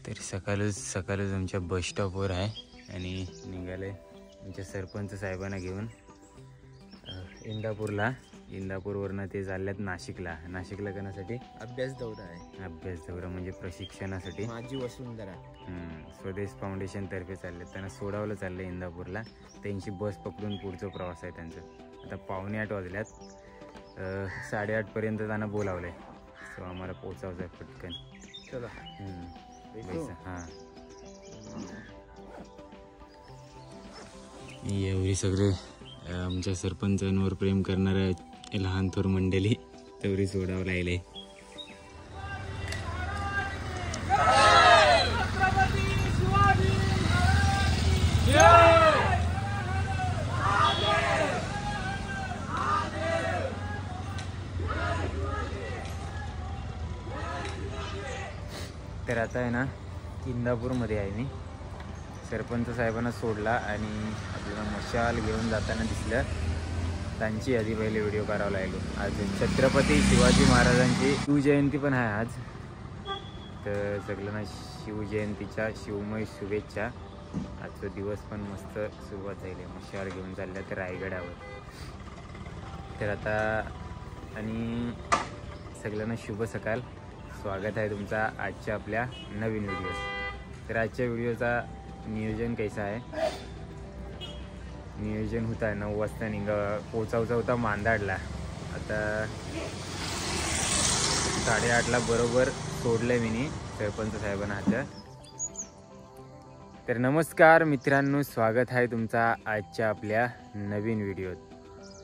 तर सकाळच आमच्या बस स्टॉपवर आहे आणि निघाले आमच्या सरपंच साहेबांना घेऊन इंदापूरवरनं ते चालल्यात नाशिकला करण्यासाठी अभ्यास दौरा आहे. अभ्यास दौरा म्हणजे प्रशिक्षणासाठी. माझी वसुंधरा स्वदेश फाउंडेशन तर्फे चालले. त्यांना सोडावलं चाललं इंदापूरला. त्यांची बस पकडून पुढचा प्रवास आहे त्यांचा. आता 7:45 वाजल्यात. 8:30 पर्यंत त्यांना बोलावलंय. सो आम्हाला पोचायचं आहे पटकन. चला हां एवढी सगळे आमच्या सरपंचांवर प्रेम करणाऱ्या लहान थोर मंडळी तेवढी सोडावं लागले. तर आता आहे ना इंदापूरमध्ये आहे मी. सरपंच साहेबांना सोडला आणि आपल्याला मशाल घेऊन जाताना दिसलं. त्यांची आधी पहिले व्हिडिओ करावा लागलो. आज छत्रपती शिवाजी महाराजांची शिवजयंती पण आहे आज. तर सगळ्यांना शिवजयंतीच्या शिवमय शुभेच्छा. आजचा दिवस पण मस्त सुरुवात झाली. मशाल घेऊन चालल्या तर रायगडावर. तर आता आणि सगळ्यांना शुभ सकाळ. स्वागत आहे तुमचा आजच्या आपल्या नवीन व्हिडिओ. तर आजच्या व्हिडिओचा नियोजन कैसा आहे. नियोजन होता 9 वाजता पोचायचा होता मांदाडला. आता 8:30ला बरोबर सोडलं मी सरपंच साहेबांना आता. तर नमस्कार मित्रांनो, स्वागत आहे तुमचा आजच्या आपल्या नवीन व्हिडिओत.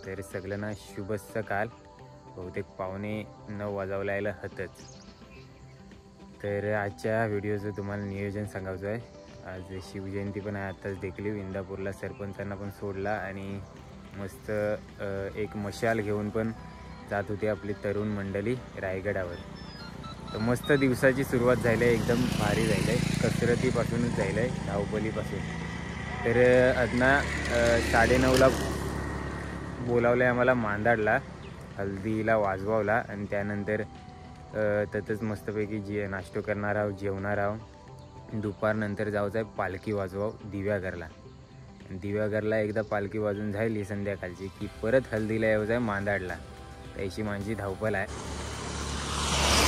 तर सगळ्यांना शुभ सकाळ. बहुतेक 8:45 वाजवलायला हतच. तर आजच्या व्हिडिओचं तुम्हाला नियोजन सांगायचं आहे. आज शिवजयंती पण आहे. आत्ताच देखील इंदापूरला सरपंचांना पण सोडला आणि मस्त एक मशाल घेऊन पण जात होती आपली तरुण मंडळी रायगडावर. तर मस्त दिवसाची सुरुवात झाली आहे. एकदम भारी झालं आहे. कसरतीपासूनच झालं आहे, धावपलीपासून. तर आजना 9:30ला बोलावलं आहे आम्हाला मांदाडला. हल्दीला वाजवावला आणि त्यानंतर तसंच मस्तपैकी नाश्तो करणार आहोत, जेवणार आहोत. दुपारनंतर जायचं आहे पालखी वाजवाव दिव्याघरला. दिव्याघरला एकदा पालखी वाजून झाली संध्याकाळची की परत हल्दीला यायचं आहे मांदाडला. त्याची माझी धावपल आहे.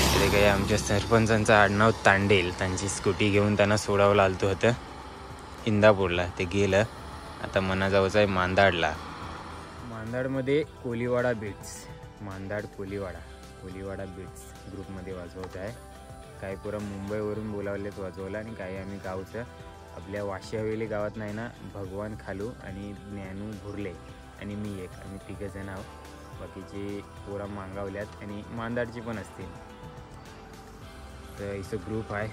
इकडे काही आमच्या सरपंचांचं आडनाव तांडेल. त्यांची स्कूटी घेऊन त्यांना सोडावं आलतो होतं इंदापूरला. ते गेलं. आता मना जायचं आहे मांदाडला. मांदाडमध्ये कोलीवाडा बीट्स, मांदाड कोलीवाडा बीट्स ग्रुपमध्ये वाजवत आहे. काही पुरा मुंबईवरून बोलावलेत वाजवला आणि काही आम्ही गावचं आपल्या वाशी हवेली गावात नाही ना भगवान खालू आणि ज्ञानू भुरले आणि मी एक, आम्ही 3 जण आहोत. बाकीचे पोरा मांगावल्यात आणि मांदाडची पण असतील. तर इथं ग्रुप आहे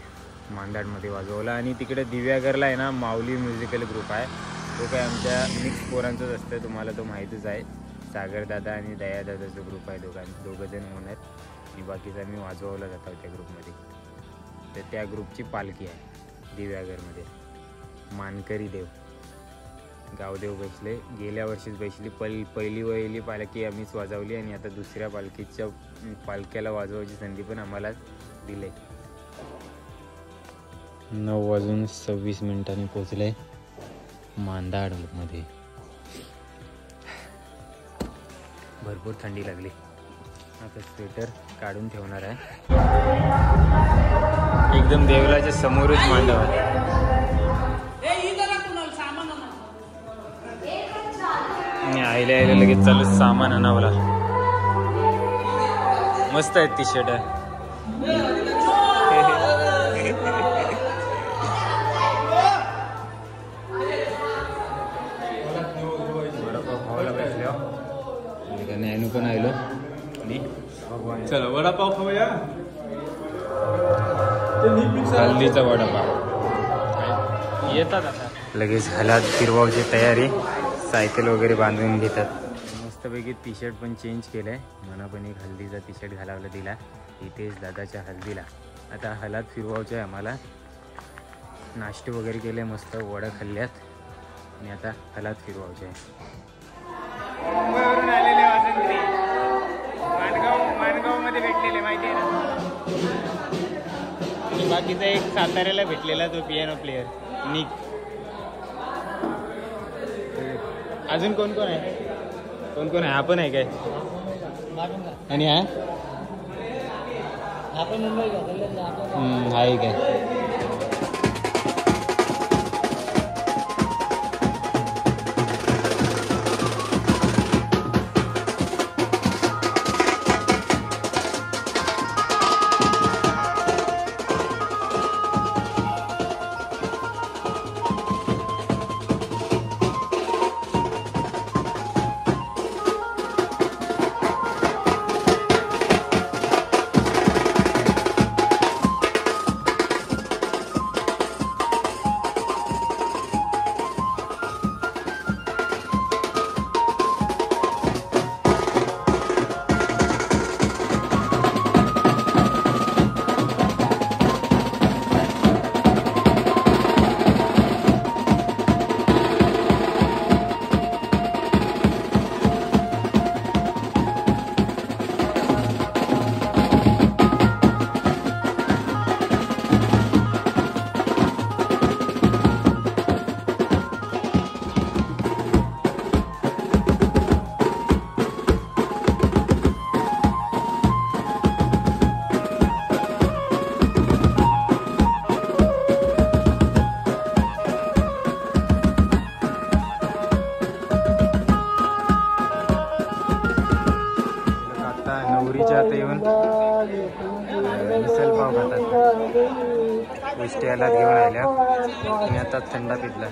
मांदाडमध्ये वाजवला. आणि तिकडे दिव्याघरला आहे ना माऊली म्युझिकल ग्रुप आहे. तो काय आमच्या मिक्स पोरांचंच असतं, तुम्हाला तो माहीतच आहे. सागरदादा आणि दयादादाचा ग्रुप आहे. दोघं जण ओनर आणि बाकीचा मी वाजवला जातो त्या ग्रुपमध्ये. तर त्या ग्रुपची पालखी आहे दिव्याघरमध्ये. मानकरी देव गावदेव बसले. गेल्या वर्षीच बसली. पहिली पालखी आम्हीच वाजवली आणि आता दुसऱ्या पालख्याला वाजवायची संधी पण आम्हाला दिले. 9:26 पोचले मांदाडमध्ये. भरपूर थंडी लागली. आता स्वेटर काढून ठेवणार आहे. एकदम देवलाच्या समोरच मांडव आहे. आईला लगेच चालू सामान आणावला. मस्त आहेत टी शर्ट. नॅनू पण आलो. चला वडापाव खाऊया. हल्दीचा वडापाव येतात. आता लगेच हलात फिरवायची तयारी. सायकल वगैरे बांधून घेतात. मस्तपैकी टी शर्ट पण चेंज केलं आहे. मला पण एक हल्दीचा टी शर्ट घालावला दिला इथेच दादाच्या हल्दीला. आता हलात फिरवायचं आहे आम्हाला. नाश्ते वगैरे केले, मस्त वडा खाल्ल्यात आणि आता हलात फिरवायचे आहे. मुंबईवरून आलेले वासंत्री माणगावमध्ये भेटलेले माहिती आहे ना. आणि बाकीचा एक साताऱ्याला भेटलेला तो पियानो प्लेअर निक. अजून कोण कोण आहे? कोण कोण आहे? आपण आहे काय? आणि हा आपण मुंबई आहे काय? नवरीच्या आता येऊन मिसल पाव खातात. उष्ट्याला घेऊन आल्या आणि आता थंडा पितला.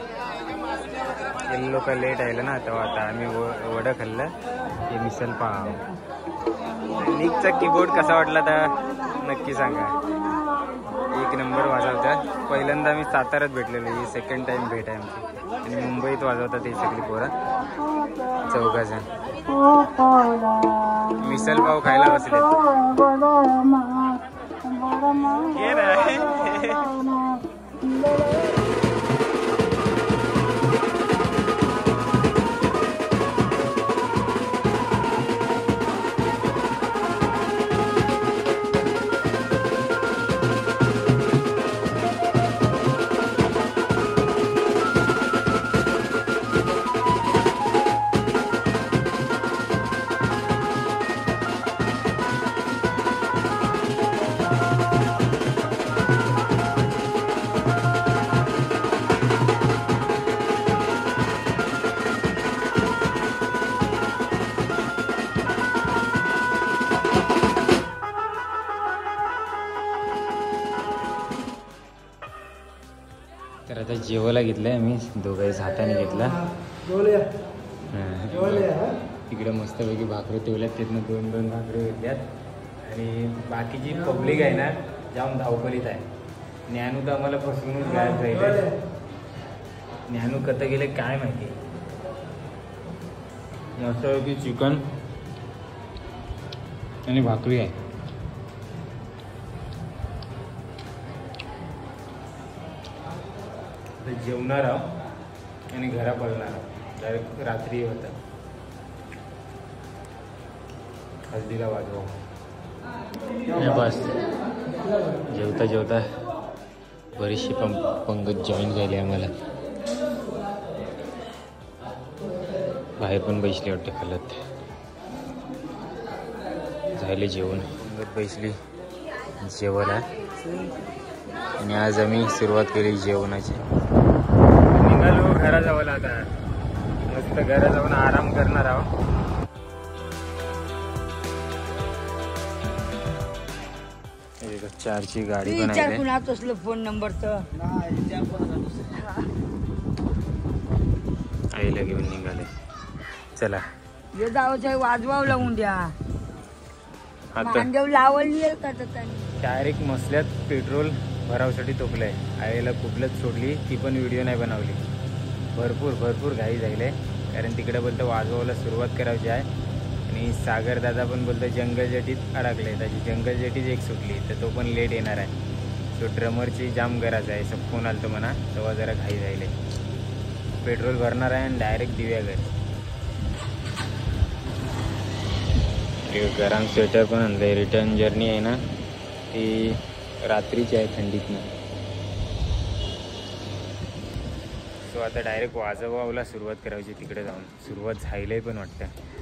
हे लोक लेट आलं ना तेव्हा आता आम्ही वडं खाल्लं. हे मिसल पाव. निकचा कीबोर्ड कसा वाटला तर नक्की सांगा. एक नंबर वाजवता. पहिल्यांदा आम्ही साताऱ्यात भेटलेलो. ही सेकंड टाइम भेट आहे आमची. आणि मुंबईत वाजवतात ही सगळी पोरं 4 जण. मिसल पाव खायला बसले. तर आता जेवायला घेतलंय आम्ही दोघांनी हाताने घेतला. तिकडे मस्तपैकी भाकरी ठेवल्यात. तिथनं 2-2 भाकरी घेतल्यात. आणि बाकीची पब्लिक आहे ना जाम धावपळीत आहे. ज्ञानू तर आम्हाला फसवूनच गायब जाईल. ज्ञानू कथं गेले काय माहिती. मस्तपैकी चिकन आणि भाकरी आहे. जेवणार आहोत आणि घरा पळणार आहोत. डायरेक्ट रात्री होता. हल्दीला वाजवा. बस जेवता जेवता बरीचशी पंगत जॉईन झाली आम्हाला. बाहेर पण बसली वाटते खालत. झाले जेवण. पंगत बसली जेवायला. आणि आज आम्ही सुरुवात केली जेवणाची. निघालो घराजवळ. आता मस्त घरा जाऊन आराम करणार आहोत. चारची गाडी पण आहे. फोन नंबर आईला घेऊन निघाले. चला वाजवाव लावून द्या. आता लावली डायरेक्ट मसल्यात पेट्रोल भरावसाठी तोकलंय. आईला कुठलंच सोडली. ती पण व्हिडिओ नाही बनवली. भरपूर घाई झाली. कारण तिकडे बोलतं वाजवायला सुरुवात करायची आहे. आणि सागर दादा पण बोलतो जंगल जेटीत अडकले. त्याची जंगल जेटीच एक सुटली तर तो पण लेट येणार आहे. तो ड्रमरची जाम गरज आहे. सब फोन आलतो म्हणा तेव्हा जरा घाई झाली. पेट्रोल भरणार आहे आणि डायरेक्ट दिव्याघर. गरम स्वेटर पण आणलंय. रिटर्न जर्नी आहे ना ती रात्रीची आहे थंडीतनं. सो आता डायरेक्ट वाजवावला सुरुवात करायची तिकडे जाऊन. सुरुवात झायलाही पण वाटतं.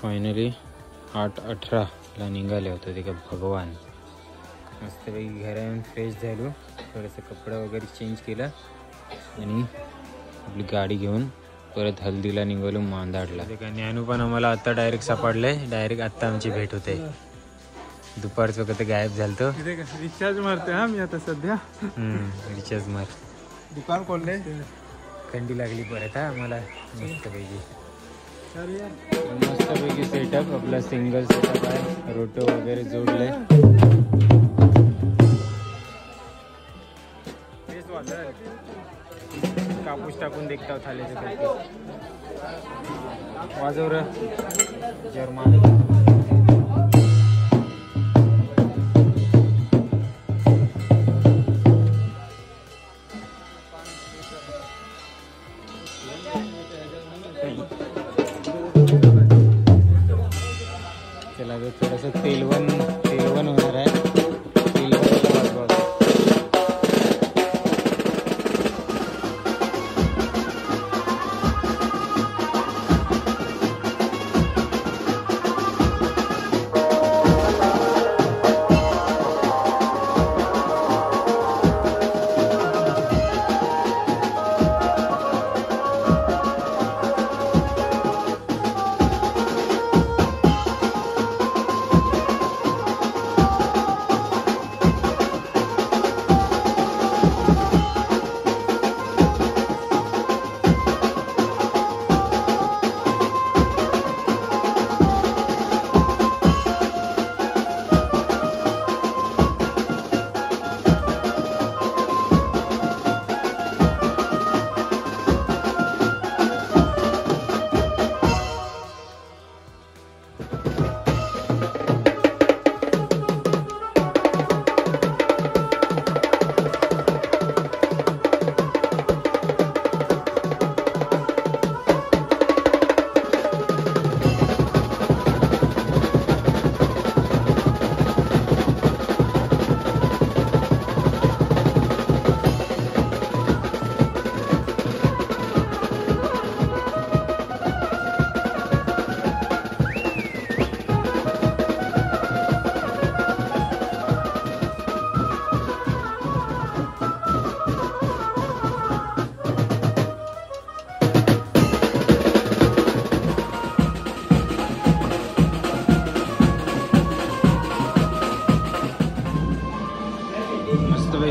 फायनली 8:18 निघाले होते ते का भगवान. मस्तपैकी घरा येऊन फ्रेश झालो, थोडंसं कपडा वगैरे चेंज केला आणि आपली गाडी घेऊन परत हल्दीला निघालो मांदाडला. ज्ञानू पण आम्हाला आत्ता डायरेक्ट सापडलंय. डायरेक्ट आत्ता आमची भेट होते. दुपारचं कधी गायब झालतो. रिचार्ज मारते हा मी आता सध्या. रिचार्ज मार. दुकान खोलले, थंडी लागली परत हा आम्हाला. मस्तपैकी सेटअप आपला सिंगल सेटअप आहे. रोटो वगैरे जोडले. कापूस टाकून देखता थालीचं वाजव र जर्मान. चला तर थोडंसं तेलवण होणार आहे.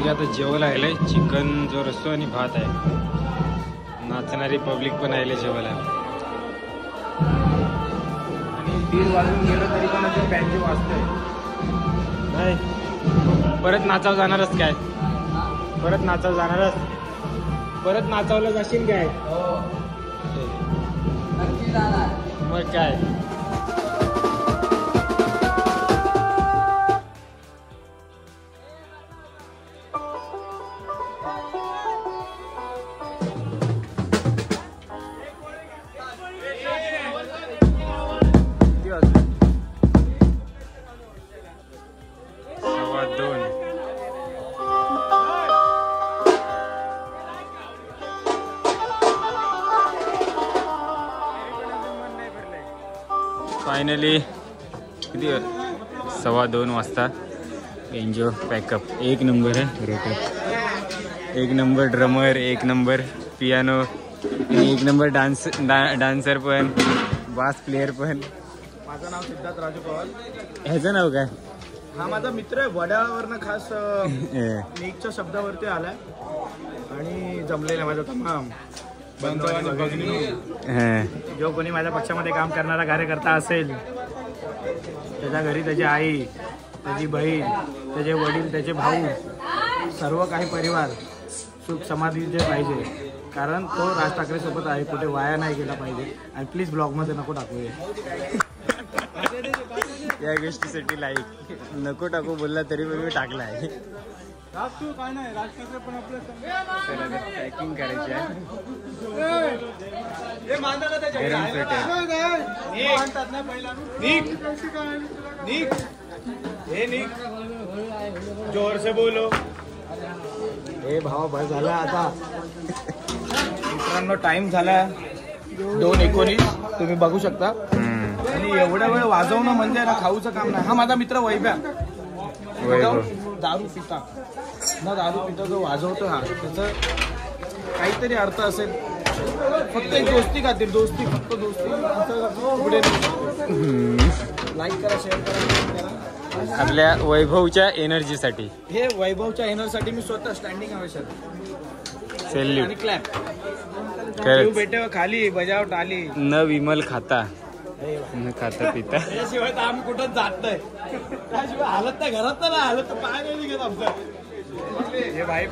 आता जेवायला आलंय. चिकन जो रस्सो आणि भात आहे. नाचणारी पब्लिक पण आले जेवायला. आणि 1:30 वाजून गेलं तरी पण अजून बँके वाजतंय. नाही परत नाचाव जाणारच काय? परत नाचाव जाणारच. परत नाचावलं जाशील काय? मग काय. फायनली किती 2:15 वाजता एन्जॉय पॅकअप. एक नंबर आहे रोटो, एक नंबर ड्रमर, एक नंबर पियानो, एक नंबर डान्सर पण, बास प्लेअर पण. माझं नाव सिद्धार्थ राजू पवार. ह्याचं नाव काय? हा माझा मित्र आहे. वडाळवरनं खास नीकच्या शब्दावरती आलाय आणि जमलेला माझा तमाम. जो कोणी माझ्या पक्षामध्ये काम करणारा कार्यकर्ता असेल, त्याच्या घरी त्याची आई, त्याची बहीण, त्याचे वडील, त्याचे भाऊ, सर्व काही परिवार सुख समाधीचे पाहिजे. कारण तो राज ठाकरे सोबत आहे, कुठे वाया नाही गेला पाहिजे. आणि प्लीज ब्लॉगमध्ये नको टाकूया या गोष्टीसाठी. लाईक नको टाकू बोलला तरी पण मी टाकला आहे. काय नाही, राज ठाकरे पण आपलं पॅकिंग करायची आहे. जोर से बोलो. हे भावा बस झाला आता. मित्रांनो टाइम झाला 2:19. तुम्ही बघू शकता आणि एवढा वेळ वाजवणं म्हणजे ना खाऊचं काम नाही. हा माझा मित्र वैभ्या, वैभव. दारू पिता ना, दारू पिता जो वाजवतो हा, त्याचं काहीतरी अर्थ असेल. फक्त एक दोस्ती खातीर, दोस्ती, फक्त दोस्ती. पुढे लाईक करा, शेअर करा. आपल्या वैभवच्या एनर्जीसाठी हे वैभवच्या एनर्जीसाठी मी स्वतः स्टँडिंग आवश्यक सेल्यूट. आणि क्लॅप. खरंच. बेटे खाली बजावट आली. न विमल खाता न खाता पिता. त्याशिवाय तर आम्ही कुठंच जात नाही. त्याशिवाय हालत नाही, घरात नाही हालत तर पाय नाही निघत आमचं. हे भाई